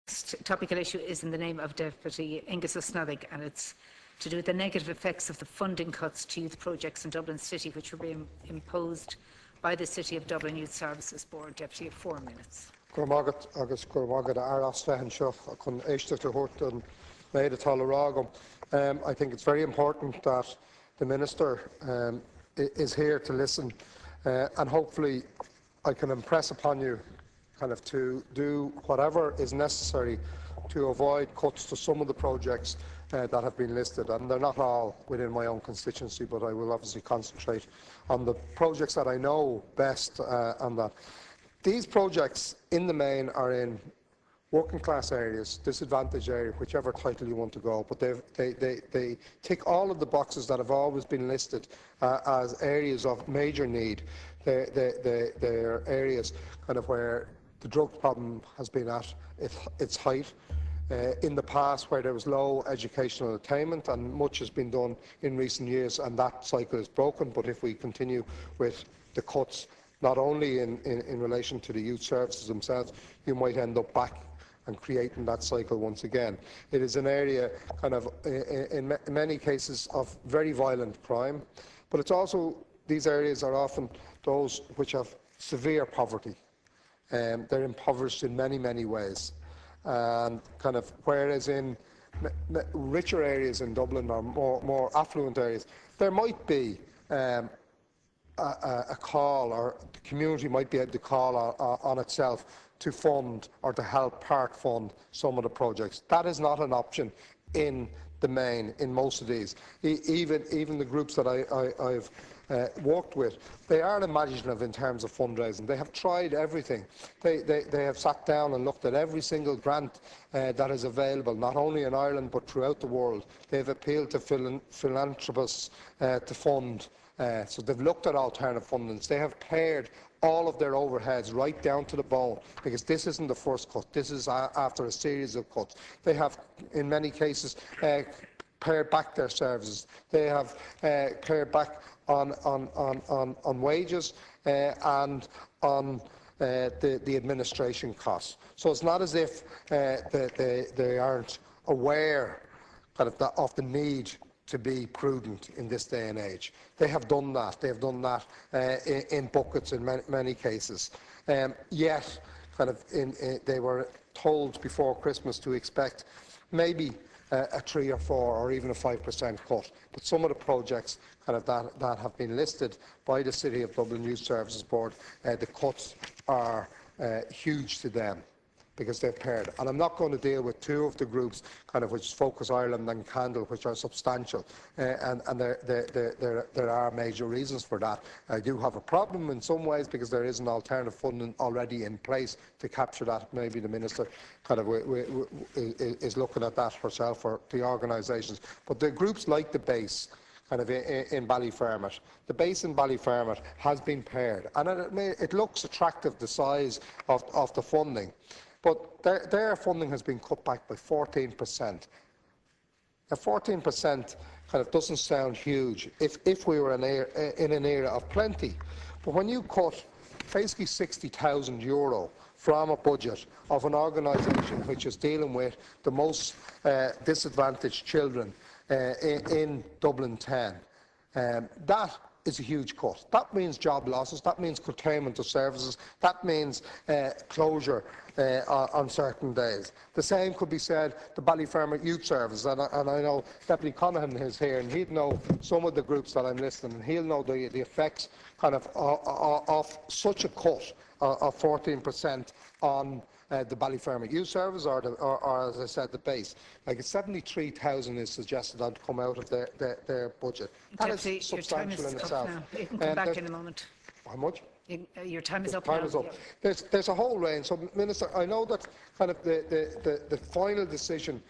Topical issue is in the name of Deputy Aengus Ó Snodaigh, and it's to do with the negative effects of the funding cuts to youth projects in Dublin City, which were being imposed by the City of Dublin Youth Services Board. Deputy, 4 minutes. I think it's very important that the Minister is here to listen, and hopefully I can impress upon you to do whatever is necessary to avoid cuts to some of the projects that have been listed, and they're not all within my own constituency, but I will obviously concentrate on the projects that I know best. And that these projects, in the main, are in working class areas, disadvantaged areas, whichever title you want to go, but they tick all of the boxes that have always been listed as areas of major need. They're areas where the drug problem has been at its height. In the past, where there was low educational attainment, and much has been done in recent years, and that cycle is broken. But if we continue with the cuts, not only in relation to the youth services themselves, you might end up back and creating that cycle once again. It is an area, in many cases, of very violent crime, but it's also, these areas are often those which have severe poverty. They're impoverished in many, many ways. And whereas in richer areas in Dublin, or more affluent areas, there might be a call, or the community might be able to call on itself to fund or to help part fund some of the projects. That is not an option in the main in most of these. Even the groups that I've worked with, they are imaginative in terms of fundraising. They have tried everything. They have sat down and looked at every single grant that is available, not only in Ireland but throughout the world. They have appealed to philanthropists to fund. So they've looked at alternative fundings. They have pared all of their overheads right down to the bone, because this isn't the first cut. This is after a series of cuts. They have, in many cases, pared back their services. They have pared back on wages and on the administration costs. So it's not as if they aren't aware of the need to be prudent in this day and age. They have done that. They have done that in buckets in many cases. Yet, they were told before Christmas to expect maybe a 3 or 4 or even a 5% cut. But some of the projects that have been listed by the City of Dublin Youth Services Board, the cuts are huge to them, because they've pared. And I'm not going to deal with two of the groups, which Focus Ireland and Candle, which are substantial, and there are major reasons for that. I do have a problem in some ways, because there is an alternative funding already in place to capture that. Maybe the Minister is looking at that herself, for the organisations. But the groups like the base, in Ballyfermot. The base in Ballyfermot has been pared, and it looks attractive, the size of the funding. But their funding has been cut back by 14%. Now, 14% doesn't sound huge if we were in an era of plenty. But when you cut basically €60,000 from a budget of an organisation which is dealing with the most disadvantaged children in Dublin 10, that is a huge cut. That means job losses, that means curtailment of services, that means closure on certain days. The same could be said the Ballyfermot Youth Service, and I know Deputy Conaghan is here, and he'd know some of the groups that I'm listing, and he'll know the effects of such a cut of 14% on the Ballyfermot Youth Service, or as I said, the base. Like 73,000 is suggested to come out of their budget. That Deputy, is substantial in itself. Now. You can come back in a moment. How much? Your time is up. Time is up. There's a whole range. So, Minister, I know that the final decision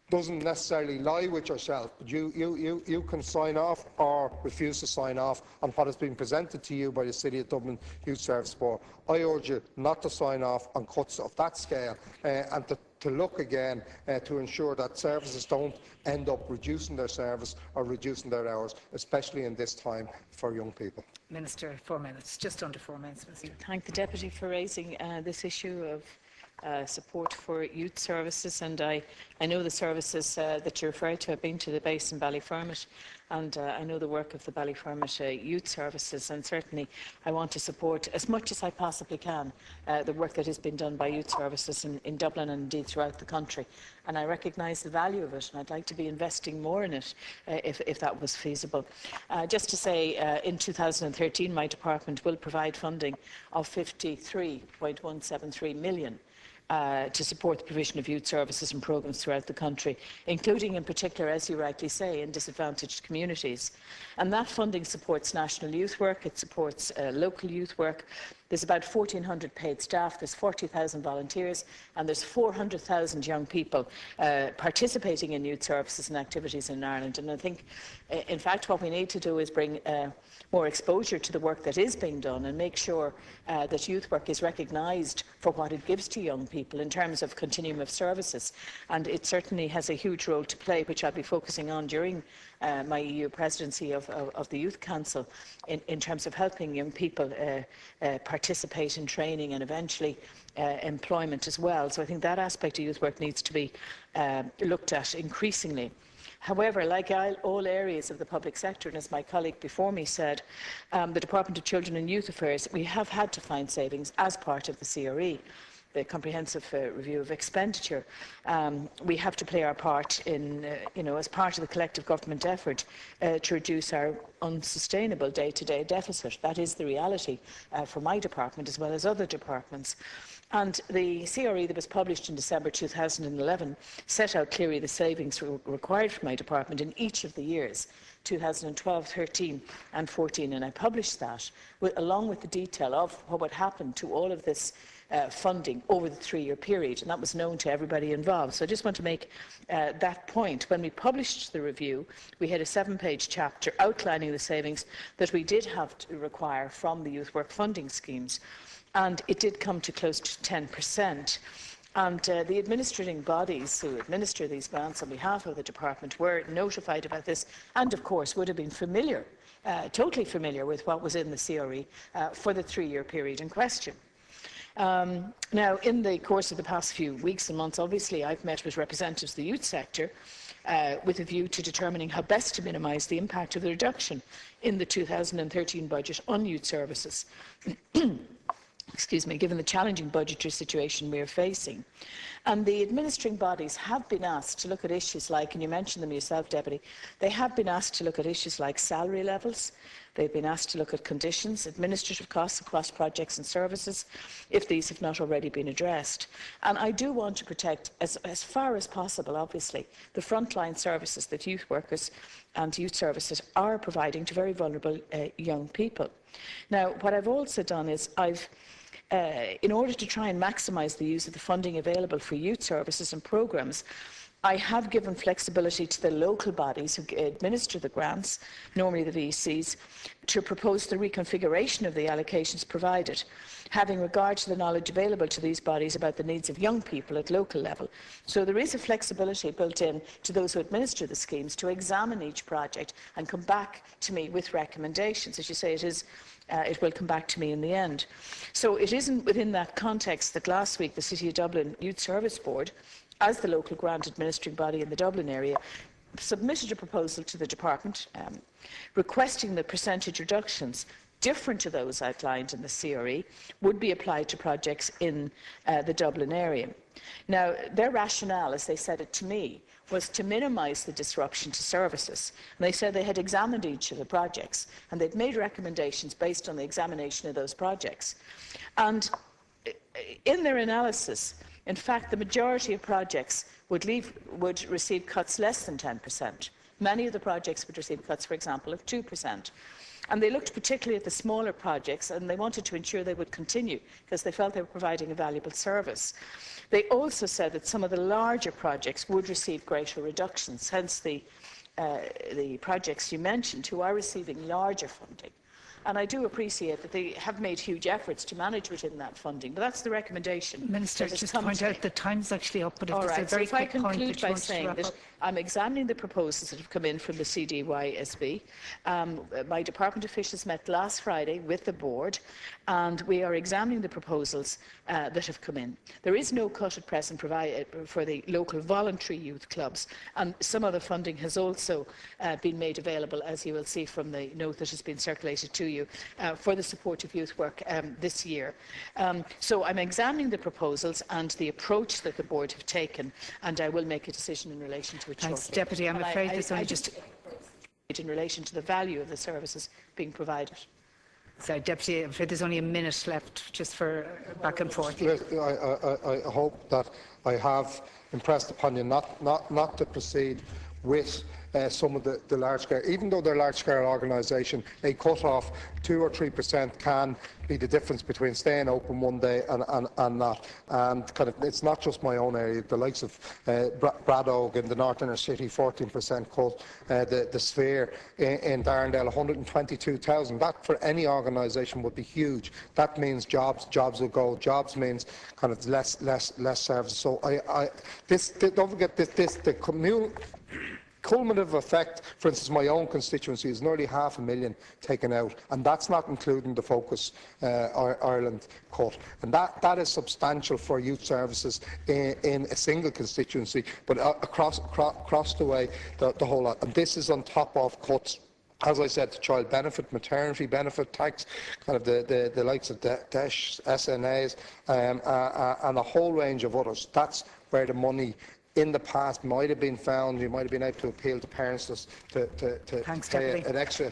doesn't necessarily lie with yourself, but you can sign off or refuse to sign off on what has been presented to you by the City of Dublin Youth Service Board. I urge you not to sign off on cuts of that scale, and to look again to ensure that services don't end up reducing their service or reducing their hours, especially in this time for young people. Minister, 4 minutes, just under 4 minutes. Minister. Thank the Deputy for raising this issue of support for youth services, and I know the services that you referred to. I've been to the base in Ballyfermot, and I know the work of the Ballyfermot Youth Services, and certainly I want to support as much as I possibly can the work that has been done by youth services in Dublin and indeed throughout the country. And I recognise the value of it, and I'd like to be investing more in it if that was feasible. Just to say, in 2013 my department will provide funding of 53.173 million to support the provision of youth services and programmes throughout the country, including in particular, as you rightly say, in disadvantaged communities. And that funding supports national youth work, it supports local youth work. There's about 1,400 paid staff, there's 40,000 volunteers, and there's 400,000 young people participating in youth services and activities in Ireland. And I think, in fact, what we need to do is bring more exposure to the work that is being done and make sure that youth work is recognised for what it gives to young people in terms of continuum of services. And it certainly has a huge role to play, which I'll be focusing on during my EU presidency of the Youth Council in terms of helping young people participate in training and eventually employment as well. So I think that aspect of youth work needs to be looked at increasingly. However, like all areas of the public sector, and as my colleague before me said, the Department of Children and Youth Affairs, we have had to find savings as part of the CRE, the Comprehensive Review of Expenditure. We have to play our part in, as part of the collective government effort to reduce our unsustainable day-to-day deficit. That is the reality for my department as well as other departments. And the CRE that was published in December 2011 set out clearly the savings required for my department in each of the years, 2012, 13 and 14. And I published that along with the detail of what would happen to all of this funding over the 3-year period, and that was known to everybody involved. So I just want to make that point. When we published the review, we had a 7-page chapter outlining the savings that we did have to require from the youth work funding schemes, and it did come to close to 10%. And the administrating bodies who administer these grants on behalf of the department were notified about this, and of course would have been familiar, totally familiar with what was in the CRE for the 3-year period in question. Now, in the course of the past few weeks and months, obviously, I've met with representatives of the youth sector with a view to determining how best to minimise the impact of the reduction in the 2013 budget on youth services. Excuse me, given the challenging budgetary situation we are facing. And the administering bodies have been asked to look at issues like, and you mentioned them yourself, Deputy, they have been asked to look at issues like salary levels, they've been asked to look at conditions, administrative costs across projects and services, if these have not already been addressed. And I do want to protect, as far as possible, obviously, the frontline services that youth workers and youth services are providing to very vulnerable young people. Now, what I've also done is in order to try and maximise the use of the funding available for youth services and programmes, I have given flexibility to the local bodies who administer the grants, normally the VCs, to propose the reconfiguration of the allocations provided, having regard to the knowledge available to these bodies about the needs of young people at local level. So there is a flexibility built in to those who administer the schemes to examine each project and come back to me with recommendations. As you say, it will come back to me in the end. So it isn't within that context that last week the City of Dublin Youth Service Board, as the local grant administering body in the Dublin area, submitted a proposal to the department requesting that percentage reductions different to those outlined in the CRE would be applied to projects in the Dublin area. Now, their rationale, as they said it to me, was to minimise the disruption to services. And they said they had examined each of the projects and they'd made recommendations based on the examination of those projects. And in their analysis, in fact, the majority of projects would receive cuts less than 10%. Many of the projects would receive cuts, for example, of 2%. And they looked particularly at the smaller projects, and they wanted to ensure they would continue because they felt they were providing a valuable service. They also said that some of the larger projects would receive greater reductions, hence the projects you mentioned, who are receiving larger funding. And I do appreciate that they have made huge efforts to manage within that funding, but that's the recommendation. Minister, just point out the time's actually up, but if there's a very quick point conclude by saying that I'm examining the proposals that have come in from the CDYSB. My department officials met last Friday with the board, and we are examining the proposals that have come in. There is no cut at present provided for the local voluntary youth clubs, and some other funding has also been made available, as you will see from the note that has been circulated to you, for the support of youth work this year. So I'm examining the proposals and the approach that the board have taken, and I will make a decision in relation to it Thanks, shortly. Deputy. I'm afraid there's only just in relation to the value of the services being provided. Sorry, Deputy, I'm afraid there's only a minute left just for back and forth. I hope that I have impressed upon you not to proceed with some of the large-scale, even though they're large-scale organisation, a cut-off 2 or 3% can be the difference between staying open one day and not. And kind of, it's not just my own area. The likes of Bradog in the North Inner City, 14% cut. The Sphere in Darndale, 122,000. That for any organisation would be huge. That means jobs will go. Jobs means kind of less services. So don't forget this. The cumulative effect, for instance, my own constituency is nearly 500,000 taken out, and that's not including the Focus Ireland cut. And that is substantial for youth services in a single constituency, but across the way, the whole lot. And this is on top of cuts, as I said, to child benefit, maternity benefit, tax, kind of the likes of DESH, SNAs, and a whole range of others. That's where the money in the past might have been found. You might have been able to appeal to parents to pay an extra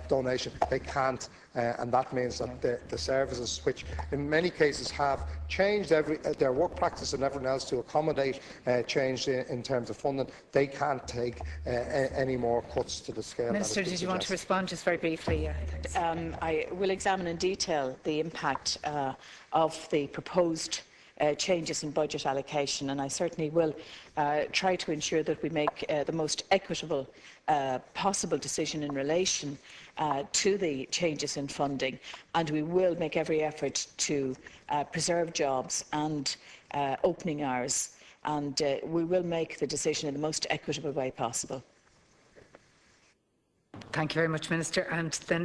donation. They can't, and that means that the services, which in many cases have changed their work practice and everything else to accommodate change in terms of funding, they can't take any more cuts to the scale. Minister, did you want to respond just very briefly? Yeah, I will examine in detail the impact of the proposed changes in budget allocation, and I certainly will try to ensure that we make the most equitable possible decision in relation to the changes in funding, and we will make every effort to preserve jobs and opening hours, and we will make the decision in the most equitable way possible. thank you very much, Minister. And the